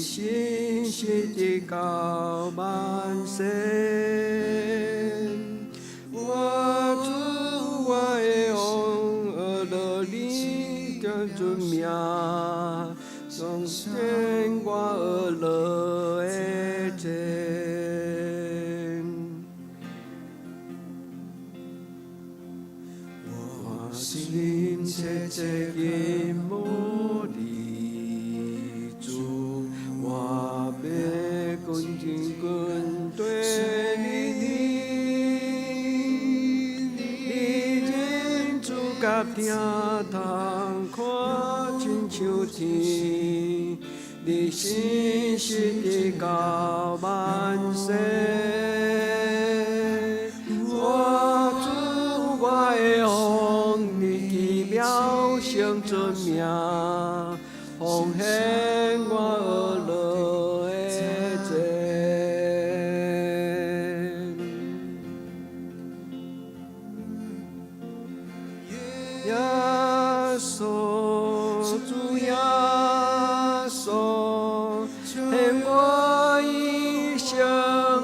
信心的高满身。我主我用而乐你的尊名，从天挂而乐的真。我心切切的慕你主，我别恭敬跟对你人主甲听堂看亲像天，你信心的高满身。我主我的奉你奇妙圣尊名，奉献我而乐的真。耶稣主耶稣，献我一生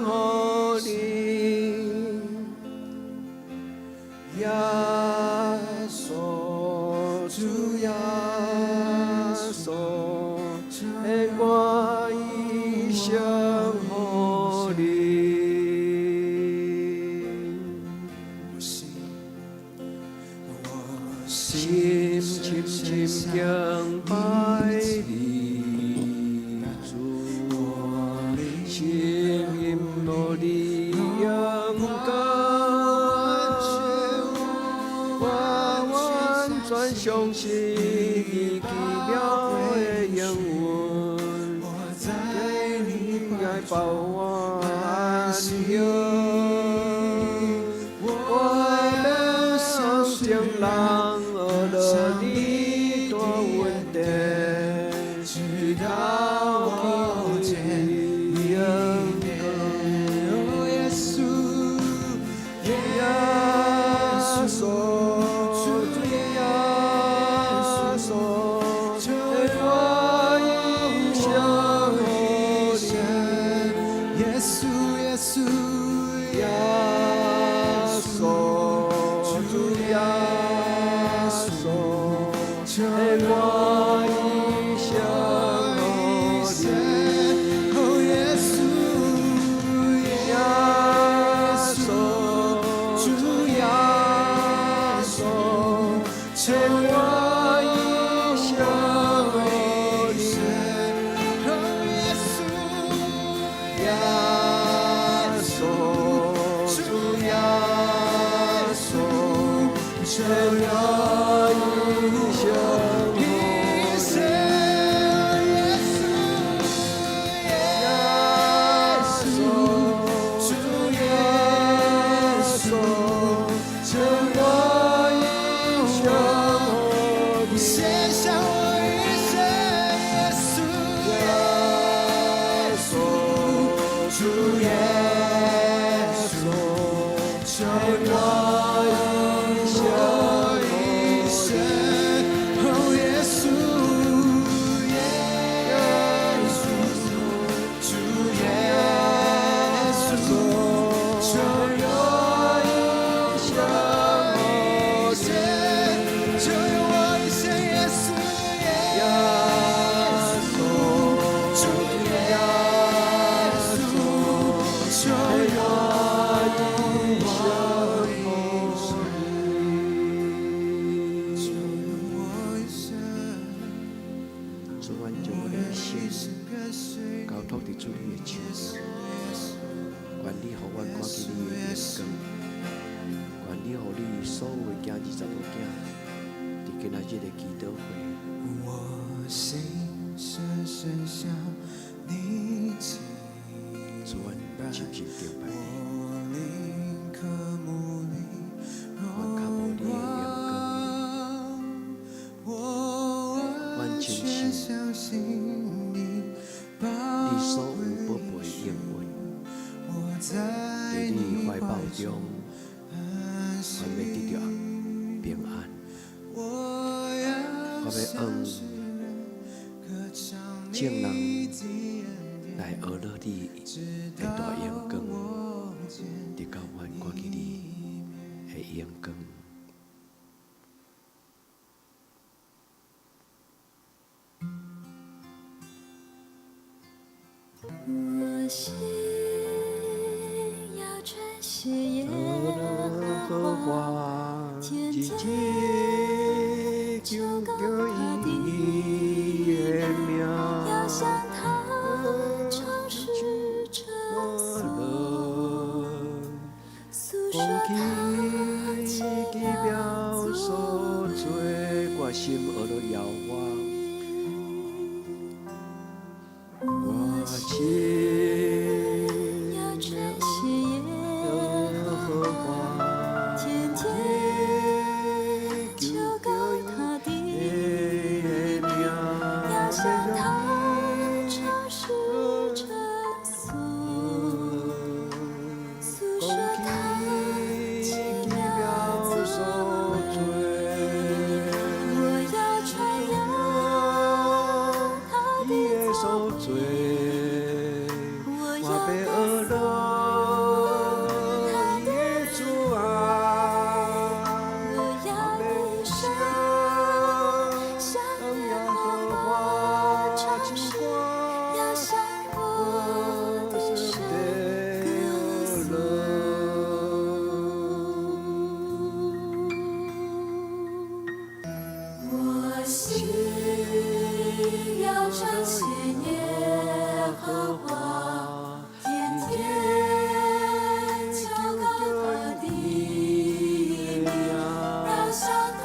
给你。耶稣主耶稣，献我一生给你。心深深敬拜你主，心因我你勇敢，我完全相信你奇妙的应允，对你爱保我安息。我们上天郎。乐你多稳定，直到天明。哦，耶稣，耶稣，主耶稣，献我一生给你。耶稣，耶稣，耶稣，主耶稣。献我一生给你，哦，耶稣，耶稣，主耶稣，献我一生给你，哦，耶稣，耶稣，主耶稣，献我一生。我心深深向你敬拜，我灵渴慕你荣光，我完全相信你保卫我在你怀抱中安息。平安，我要用正人来学了你的大阳光，直到阮看见你的阳光。我心要传谢耶和华，天天求告他的名，要向他诚实诚诉说他奇妙所做，我心学了遥望。我心要传谢耶和华，天天求告他的名，要向他诚实诚诉说他奇妙所做。我要传扬他的作为，我要学了他的主爱，我要一生向耶和华唱诗，要向我的神歌颂。我心要传谢耶和华，天天求告他的名，要向他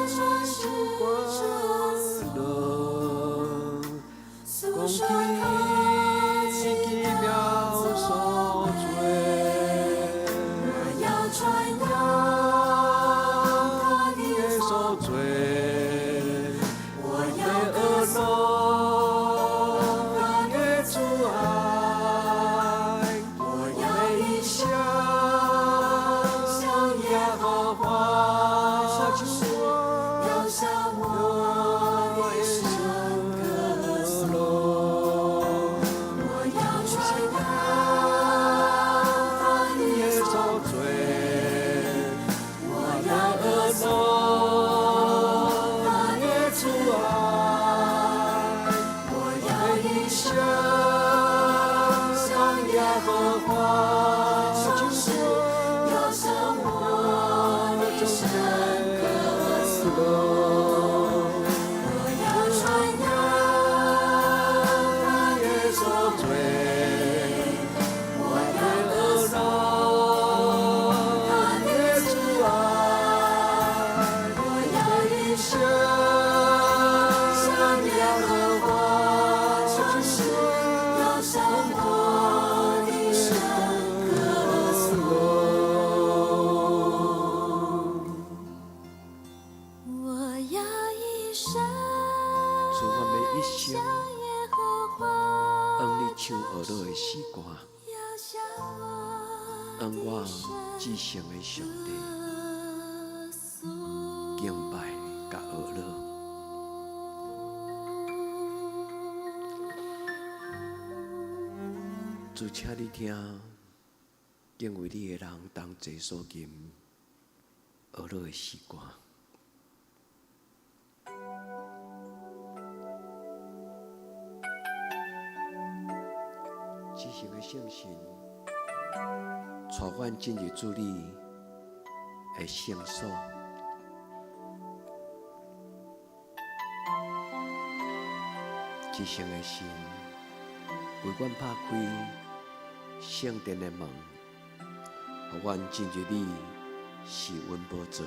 传诗传诉说他奇妙所做。我要传扬他的所做。我要学了他的主爱，我要一生向耶和华唱诗，要向我的神歌颂。我要传扬他的所做，我要学了他的主爱，我要一生向耶和华唱诗，要向我的神歌颂。我要传扬他的所做，我要学了他的主爱，我要一生向耶和华唱诗，要向我的神歌颂。我要一生主，我要一生向耶和华用你唱学了的诗歌，要向我用我的神至圣的上帝歌颂。敬拜甲学了。主，请你听，敬畏你的人同齐所吟学了的诗歌。至圣的圣神，带阮进入主你的圣所。至圣的神，为阮拍开圣殿的门，互阮进入你是阮宝座。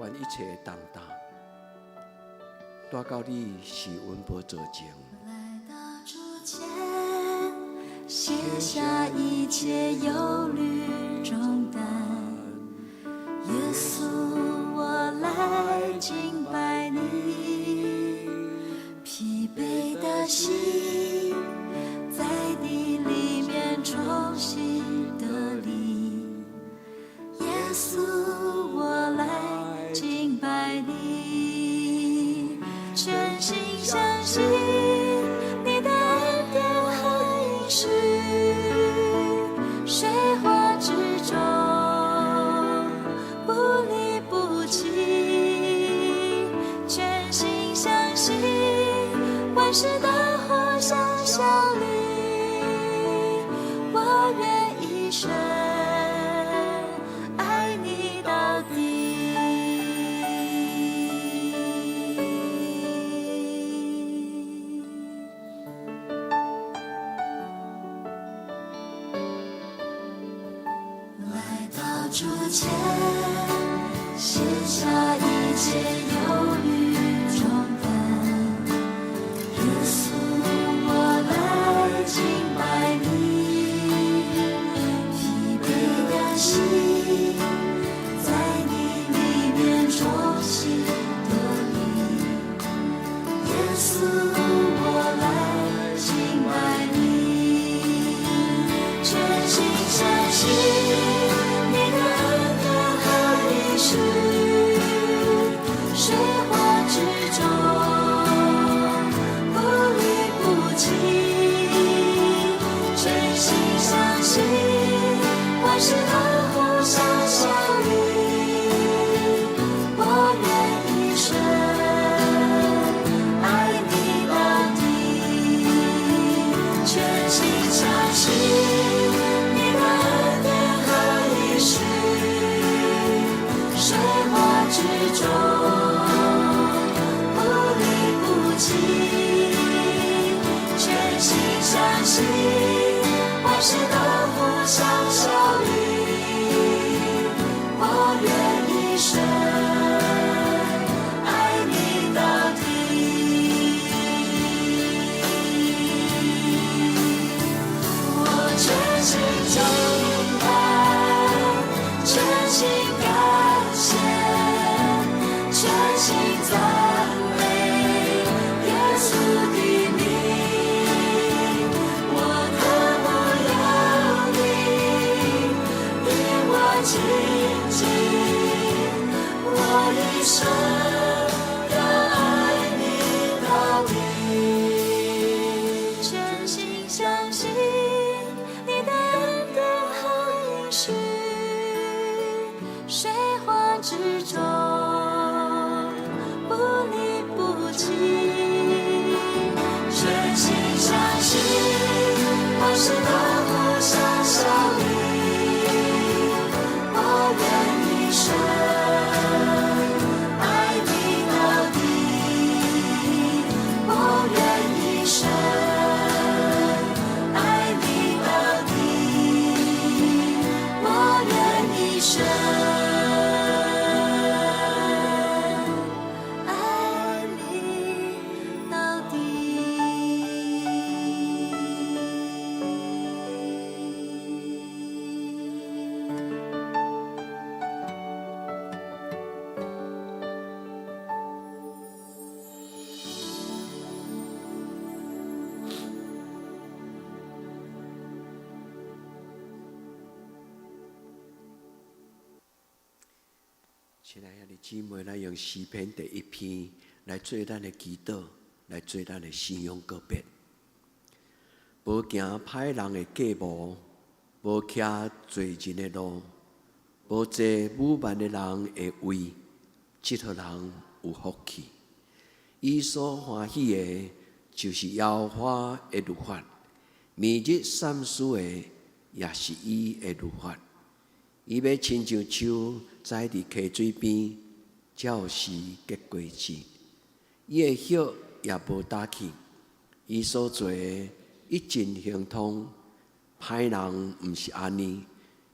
阮一切的重担，带到你是温饱做情。来到主前，卸下一切忧虑重担。耶稣，我来敬拜你，疲惫的心在你里面重新得力。耶稣，我来敬拜你，全心相信你的恩典和应许，水火之中不离不弃，全心相信万事都互相效力，我愿一生爱你到底。来到主前，卸下一切忧虑重担。耶稣，我来敬拜你，疲惫的心在你里面重新得力。耶稣，我来敬拜你，全心相信你的恩典和应许，水火之中不离不弃，全心相信万事都互相效力，我愿一生爱你到底，全心相信你的恩典和应许，水火之中不离不弃，全心相信万事都互相效力，我愿一生爱你到底。我全心敬拜，全心感谢，全心赞美耶稣的名。我渴慕有你，与我亲近，我一生要爱你到底，全心相信你的恩典和应许，水火之中不离不弃，全心相信万事都互相效力，我愿一生爱你到底，我愿一生爱你到底，我愿一生爱你到底。亲爱的姊妹，咱用诗篇第1篇来做咱的祈祷，来做咱的信仰告别。无行歹人的计谋，无徛罪人的路，无坐侮慢的人的位，这号人有福气。伊所欢喜的，就是耶和华的律法；明日三思的，也是伊的律法。伊要亲像树栽伫溪水边，照时结果子。伊的叶也无打去，伊所做的一尽亨通。歹人毋是安尼，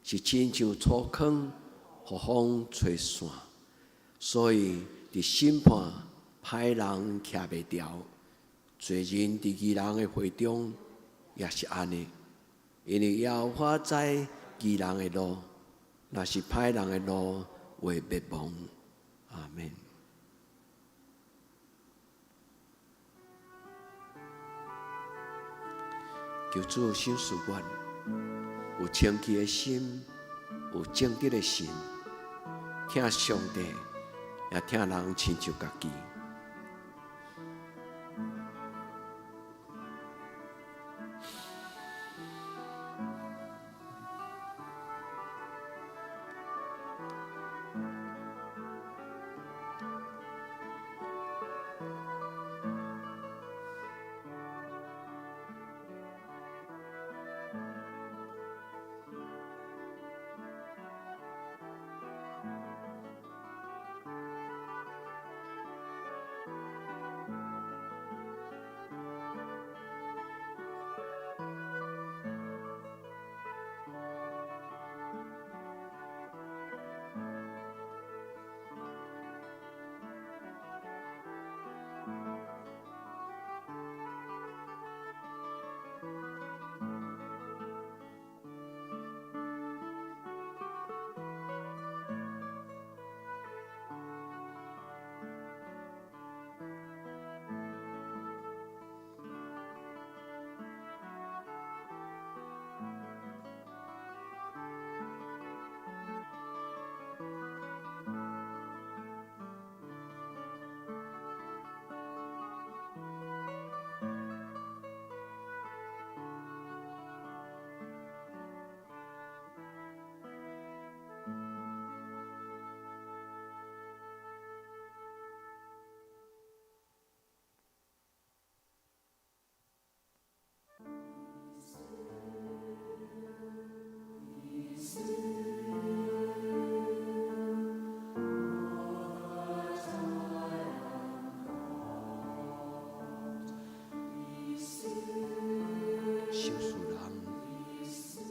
是亲像粗糠，互风吹散。所以伫审判歹人徛袂牢，罪人伫义人的会中也是安尼。因为耶和华知义人的路，若是歹人的路会灭亡。阿们。求主赏赐阮有清气的心，有正直的心，听上帝，也听人亲像家己。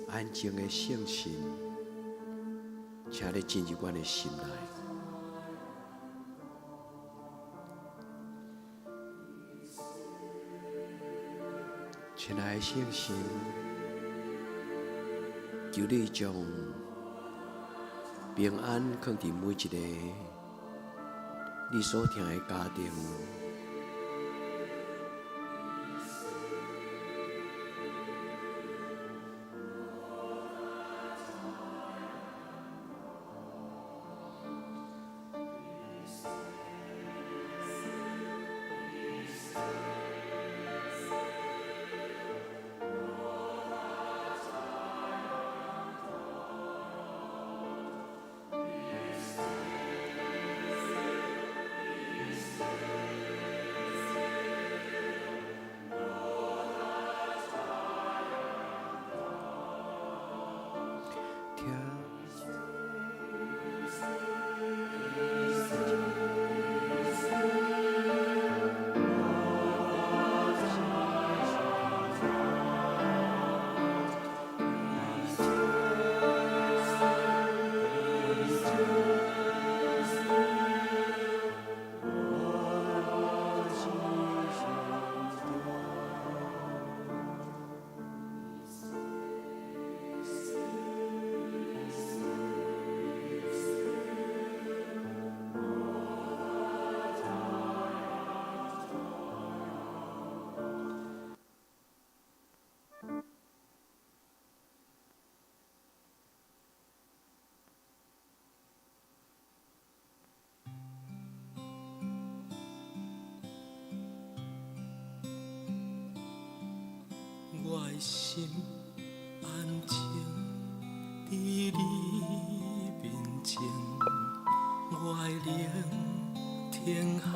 安静的圣心，请你进入阮的心内。亲爱的圣心，求你将平安放伫每一个你所听的家庭。我的心安静伫你面前，我的灵听候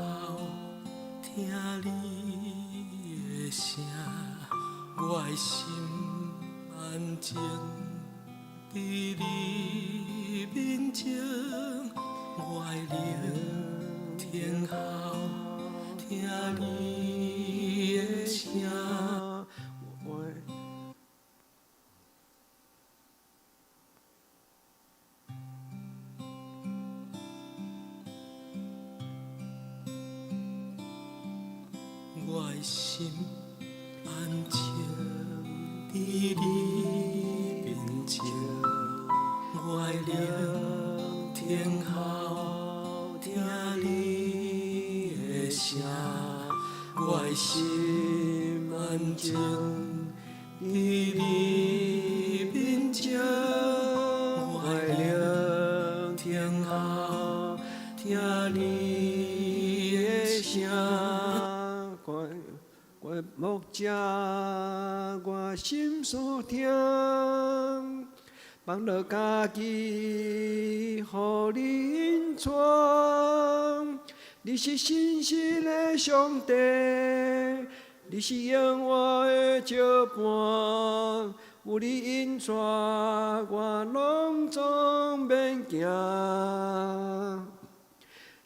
听你的声，我的心安静伫你面前，我的灵听候听你的声。心安静伫你面前，我的聆听后听你的声，我的心安静伫你面前，我的聆听后听你的声。我目遮我心所听，放了家己，予你引带。你是信实的上帝，你是永远的照伴，有你引带，我拢总免惊。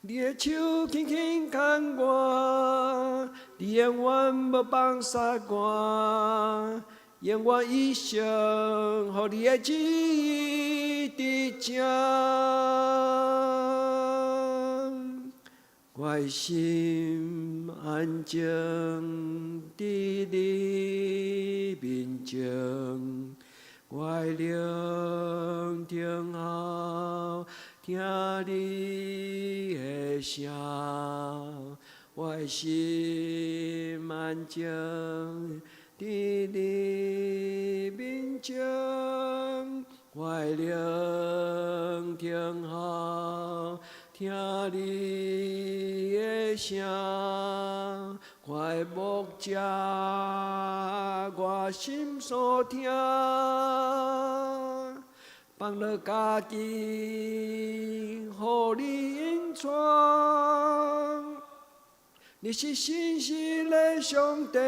你的手轻轻牵我，你永远无放下我，永远一生，予你的旨意伫这。我的心安静伫你面前，我的聆听后听你的声，我的心安静伫你面前，我的聆听后听你的声，我的目遮我心所听。放了家己，予你引带。你是信实的上帝，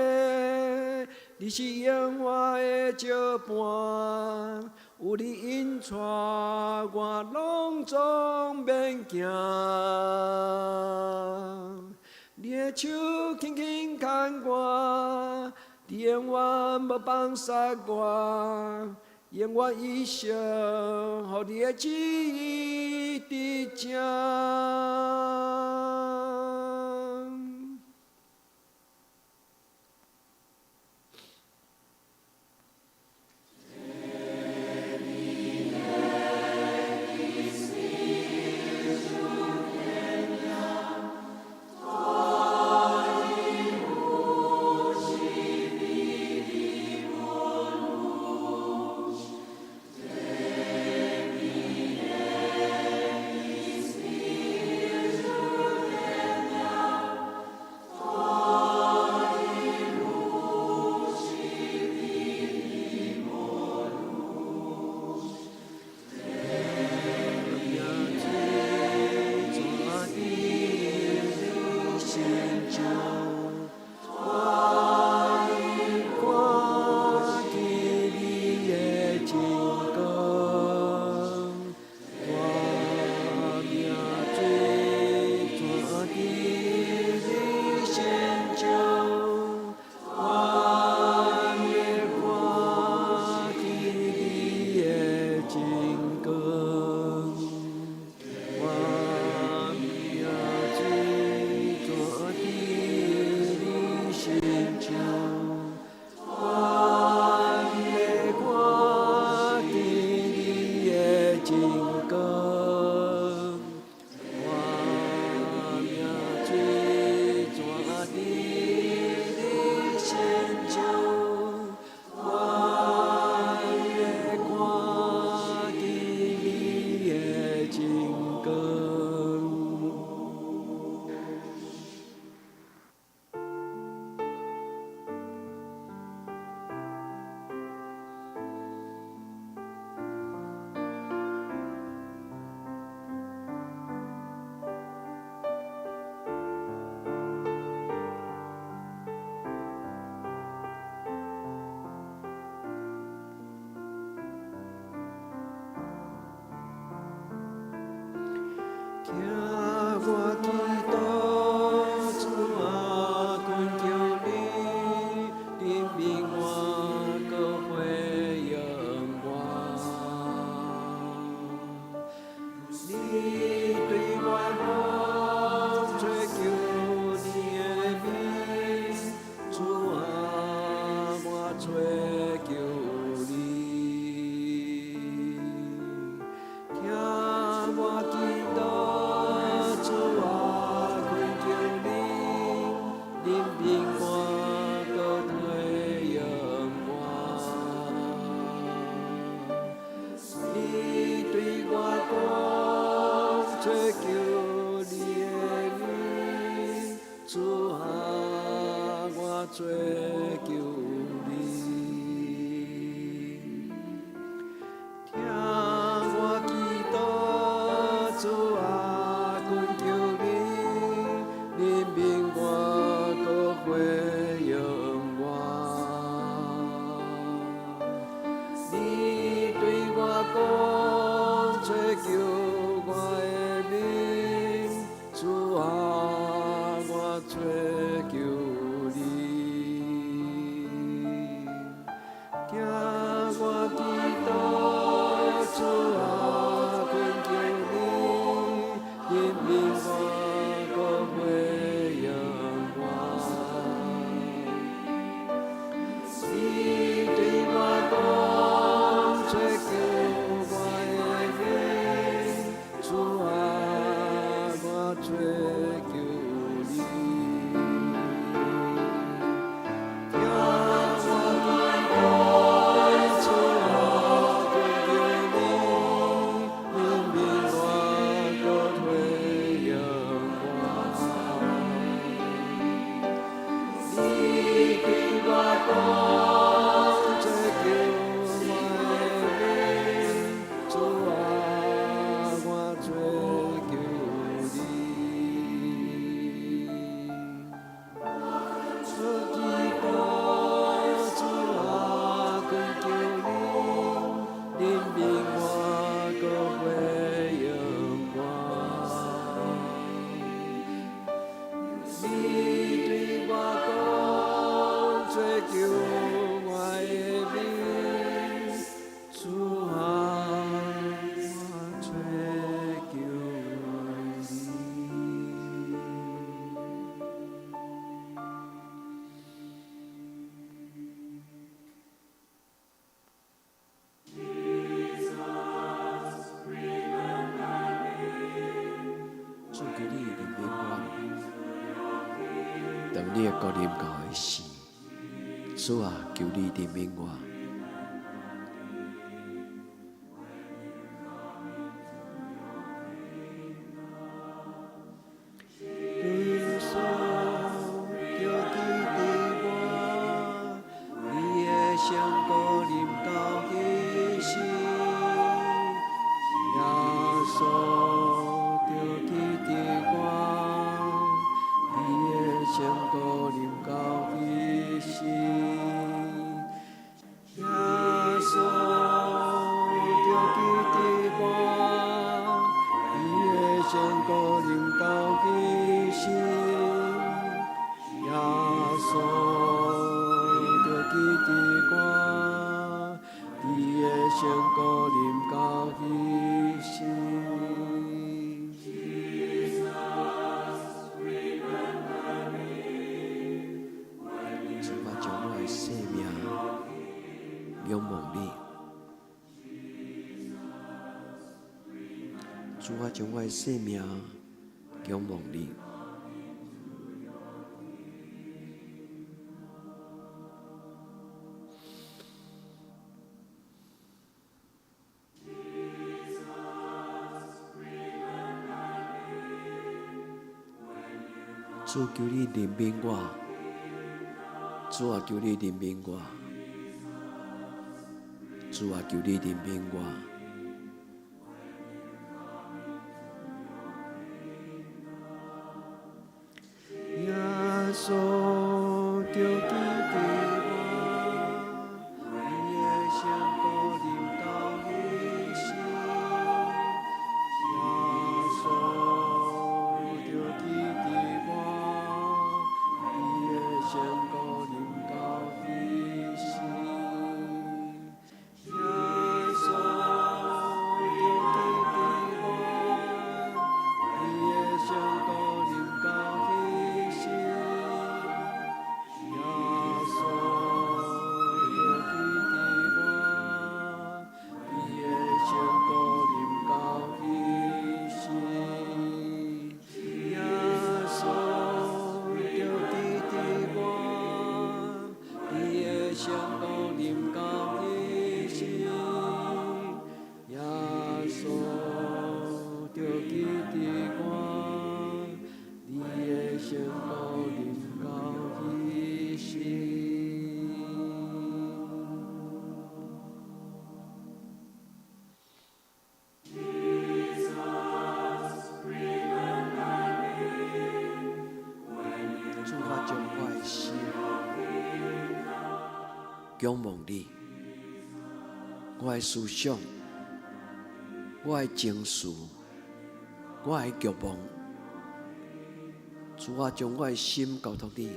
你是永远的照伴，有你引带，我拢总免惊。你的手轻轻牵我，你永远无放下我。永远一生，予你的旨意伫这。我祈祷，主啊，恳求你，引领我过回阳光。你对我讲，追求我的命，主啊，我追求你。当你的国临到的时，主啊，求你怜悯我。你所叫记得我，你的圣国临到的时，耶稣叫记得我，你的圣国临到的时，耶稣叫记得我，你的圣国临到的时，耶稣叫记得我，你的圣国临到的时。主啊，将我的生命仰望你。主啊，将我的生命仰望你。主求你怜悯我，主啊，求你怜悯我，主啊，求你怜悯我。耶稣就记得我，你的圣国临到的时，耶稣就记得我，你的圣国临到的时，耶稣就记得我，你的圣国临到的时。耶稣就记得我，你的圣国临到的时，耶稣就记得我，你的圣国临到的时，耶稣就记得我，你的圣国临到的时。主啊，将我的心仰望你，我的思想，我的情绪，我的欲望。主啊，将我的心交托你。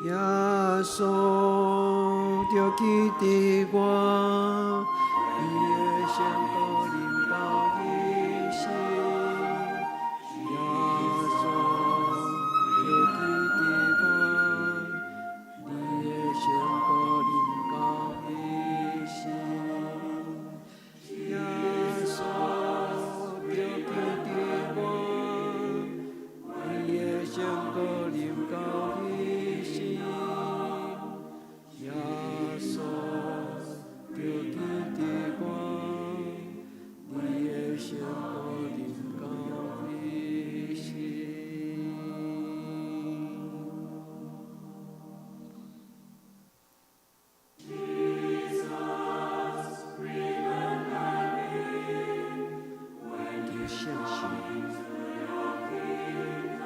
耶稣就记得我，你的圣道临到一心。耶稣就记得我，你的圣道临到一心。耶稣就记得我，你的圣道临到一心。耶稣就记得我，你的圣道临到一心。就相信，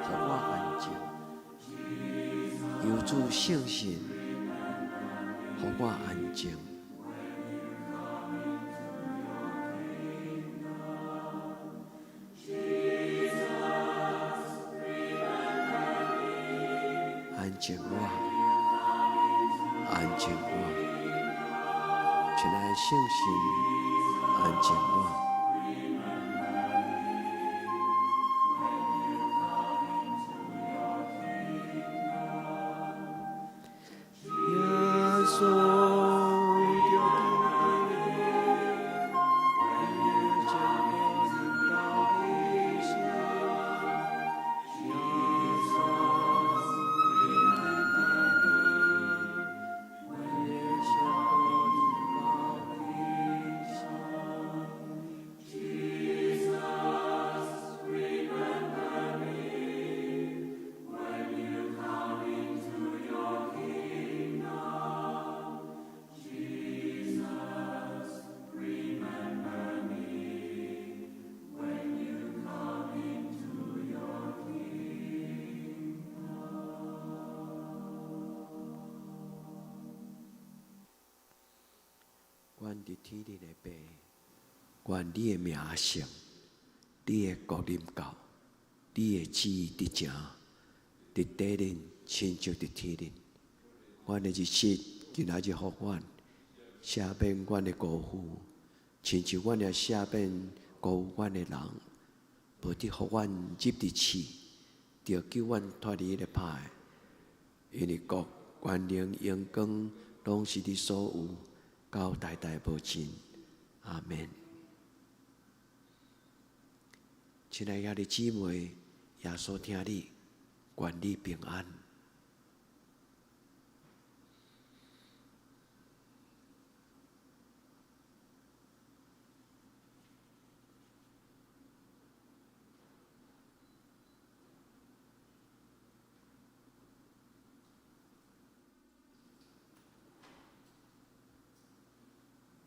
互我安静；有主相信，互我安静。安静我，安静我，亲爱的相信，安静我。耶稣就记得我，你的圣道临到一心。耶稣就记得我，你的圣道临到一心。阮伫天顶的爸，愿你的名圣，你的国临到，你的旨意伫正，伫地顶亲像伫天顶。阮的日子今仔日互阮，赦免阮的辜负，亲像阮也赦免辜负阮的人，无得互阮入伫试，着救阮脱离迄个歹。因为国、权能、荣光，拢是你所有。到代代无尽，阿免。亲爱的兄弟姊妹，耶稣听你，愿你平安。